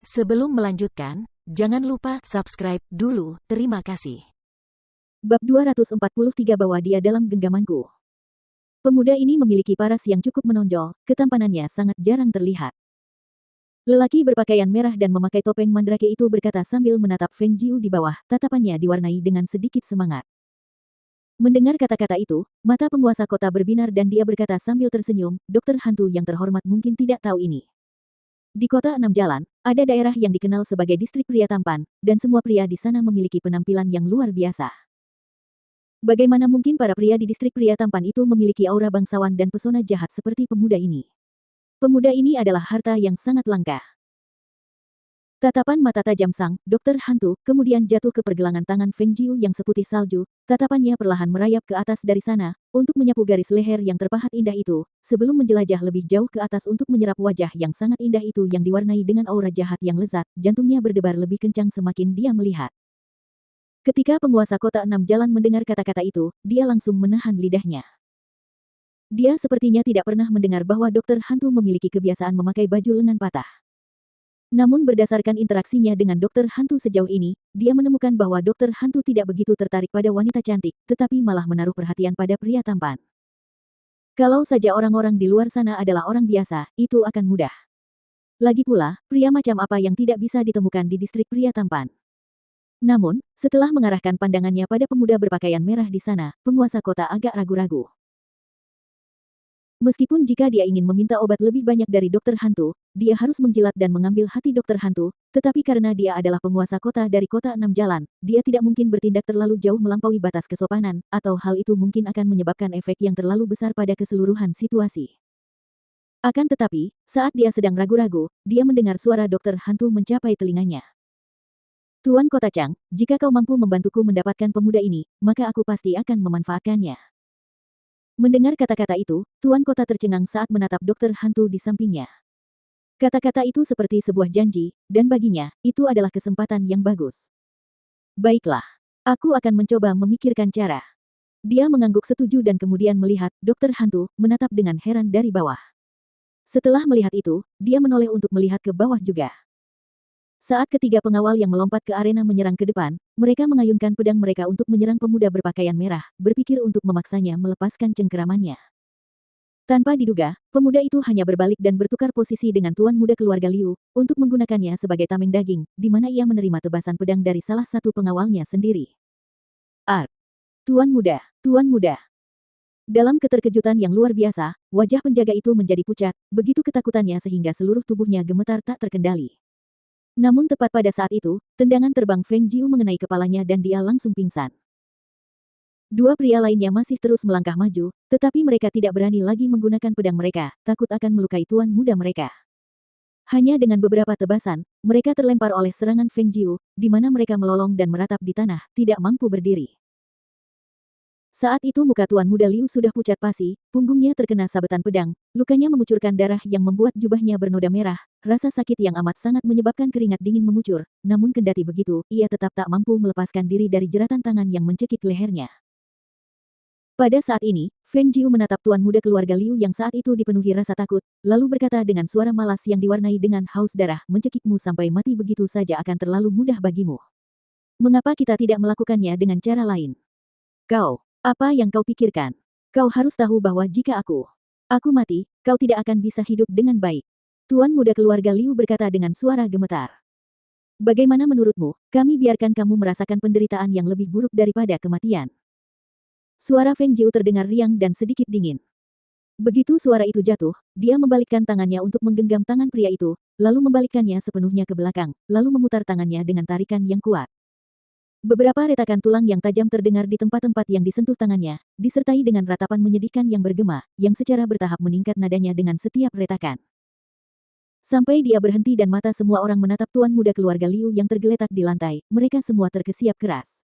Sebelum melanjutkan, jangan lupa subscribe dulu, terima kasih. Bab 243 bahwa dia dalam genggamanku. Pemuda ini memiliki paras yang cukup menonjol, ketampanannya sangat jarang terlihat. Lelaki berpakaian merah dan memakai topeng mandrake itu berkata sambil menatap Feng Jiu di bawah, tatapannya diwarnai dengan sedikit semangat. Mendengar kata-kata itu, mata penguasa kota berbinar dan dia berkata sambil tersenyum, Dokter Hantu yang terhormat mungkin tidak tahu ini. Di kota Enam Jalan, ada daerah yang dikenal sebagai distrik pria tampan, dan semua pria di sana memiliki penampilan yang luar biasa. Bagaimana mungkin para pria di distrik pria tampan itu memiliki aura bangsawan dan pesona jahat seperti pemuda ini? Pemuda ini adalah harta yang sangat langka. Tatapan mata tajam sang dokter hantu kemudian jatuh ke pergelangan tangan Feng Jiu yang seputih salju, tatapannya perlahan merayap ke atas dari sana, untuk menyapu garis leher yang terpahat indah itu, sebelum menjelajah lebih jauh ke atas untuk menyerap wajah yang sangat indah itu yang diwarnai dengan aura jahat yang lezat, jantungnya berdebar lebih kencang semakin dia melihat. Ketika penguasa kota Enam Jalan mendengar kata-kata itu, dia langsung menahan lidahnya. Dia sepertinya tidak pernah mendengar bahwa dokter hantu memiliki kebiasaan memakai baju lengan patah. Namun berdasarkan interaksinya dengan dokter hantu sejauh ini, dia menemukan bahwa dokter hantu tidak begitu tertarik pada wanita cantik, tetapi malah menaruh perhatian pada pria tampan. Kalau saja orang-orang di luar sana adalah orang biasa, itu akan mudah. Lagi pula, pria macam apa yang tidak bisa ditemukan di distrik pria tampan. Namun, setelah mengarahkan pandangannya pada pemuda berpakaian merah di sana, penguasa kota agak ragu-ragu. Meskipun jika dia ingin meminta obat lebih banyak dari dokter hantu, dia harus menjilat dan mengambil hati dokter hantu, tetapi karena dia adalah penguasa kota dari kota Enam Jalan, dia tidak mungkin bertindak terlalu jauh melampaui batas kesopanan, atau hal itu mungkin akan menyebabkan efek yang terlalu besar pada keseluruhan situasi. Akan tetapi, saat dia sedang ragu-ragu, dia mendengar suara dokter hantu mencapai telinganya. Tuan Kota Chang, jika kau mampu membantuku mendapatkan pemuda ini, maka aku pasti akan memanfaatkannya. Mendengar kata-kata itu, Tuan Kota tercengang saat menatap dokter hantu di sampingnya. Kata-kata itu seperti sebuah janji, dan baginya, itu adalah kesempatan yang bagus. Baiklah. Aku akan mencoba memikirkan cara. Dia mengangguk setuju dan kemudian melihat dokter hantu menatap dengan heran dari bawah. Setelah melihat itu, dia menoleh untuk melihat ke bawah juga. Saat ketiga pengawal yang melompat ke arena menyerang ke depan, mereka mengayunkan pedang mereka untuk menyerang pemuda berpakaian merah, berpikir untuk memaksanya melepaskan cengkeramannya. Tanpa diduga, pemuda itu hanya berbalik dan bertukar posisi dengan tuan muda keluarga Liu, untuk menggunakannya sebagai tameng daging, di mana ia menerima tebasan pedang dari salah satu pengawalnya sendiri. Ark! Tuan muda! Tuan muda! Dalam keterkejutan yang luar biasa, wajah penjaga itu menjadi pucat, begitu ketakutannya sehingga seluruh tubuhnya gemetar tak terkendali. Namun tepat pada saat itu, tendangan terbang Feng Jiu mengenai kepalanya dan dia langsung pingsan. Dua pria lainnya masih terus melangkah maju, tetapi mereka tidak berani lagi menggunakan pedang mereka, takut akan melukai tuan muda mereka. Hanya dengan beberapa tebasan, mereka terlempar oleh serangan Feng Jiu, di mana mereka melolong dan meratap di tanah, tidak mampu berdiri. Saat itu muka tuan muda Liu sudah pucat pasi, punggungnya terkena sabetan pedang, lukanya mengucurkan darah yang membuat jubahnya bernoda merah, rasa sakit yang amat sangat menyebabkan keringat dingin mengucur, namun kendati begitu, ia tetap tak mampu melepaskan diri dari jeratan tangan yang mencekik lehernya. Pada saat ini, Feng Jiu menatap tuan muda keluarga Liu yang saat itu dipenuhi rasa takut, lalu berkata dengan suara malas yang diwarnai dengan haus darah, mencekikmu sampai mati begitu saja akan terlalu mudah bagimu. Mengapa kita tidak melakukannya dengan cara lain? Kau, apa yang kau pikirkan? Kau harus tahu bahwa jika aku mati, kau tidak akan bisa hidup dengan baik. Tuan muda keluarga Liu berkata dengan suara gemetar. Bagaimana menurutmu, kami biarkan kamu merasakan penderitaan yang lebih buruk daripada kematian? Suara Feng Jiu terdengar riang dan sedikit dingin. Begitu suara itu jatuh, dia membalikkan tangannya untuk menggenggam tangan pria itu, lalu membalikkannya sepenuhnya ke belakang, lalu memutar tangannya dengan tarikan yang kuat. Beberapa retakan tulang yang tajam terdengar di tempat-tempat yang disentuh tangannya, disertai dengan ratapan menyedihkan yang bergema, yang secara bertahap meningkat nadanya dengan setiap retakan. Sampai dia berhenti dan mata semua orang menatap tuan muda keluarga Liu yang tergeletak di lantai, mereka semua terkesiap keras.